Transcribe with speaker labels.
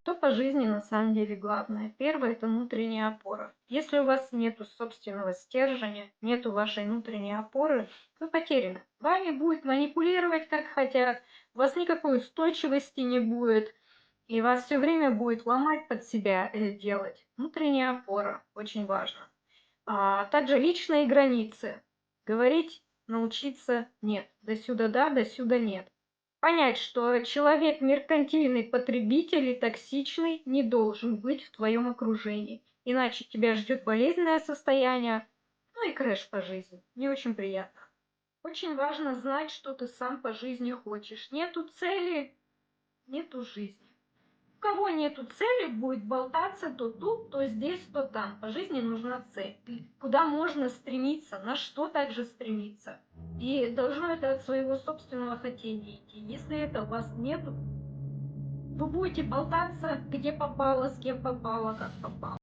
Speaker 1: Что по жизни на самом деле главное? Первое– это внутренняя опора. Если у вас нету собственного стержня, нету вашей внутренней опоры, вы потеряны. Вами будет манипулировать как хотят, у вас никакой устойчивости не будет, и вас все время будет ломать под себя делать. Внутренняя опора очень важно. Также личные границы. Говорить, научиться нет. До сюда да, до сюда нет. Понять, что человек меркантильный потребитель и токсичный не должен быть в твоем окружении. Иначе тебя ждет болезненное состояние, ну и крэш по жизни. Не очень приятно. Очень важно знать, что ты сам по жизни хочешь. Нету цели, нету жизни. У кого нету цели, будет болтаться то тут, то здесь, то там. По жизни нужна цель. Куда можно стремиться, на что также стремиться. И должно это от своего собственного хотения идти. Если это у вас нету, вы будете болтаться, где попало, с кем попало, как попало.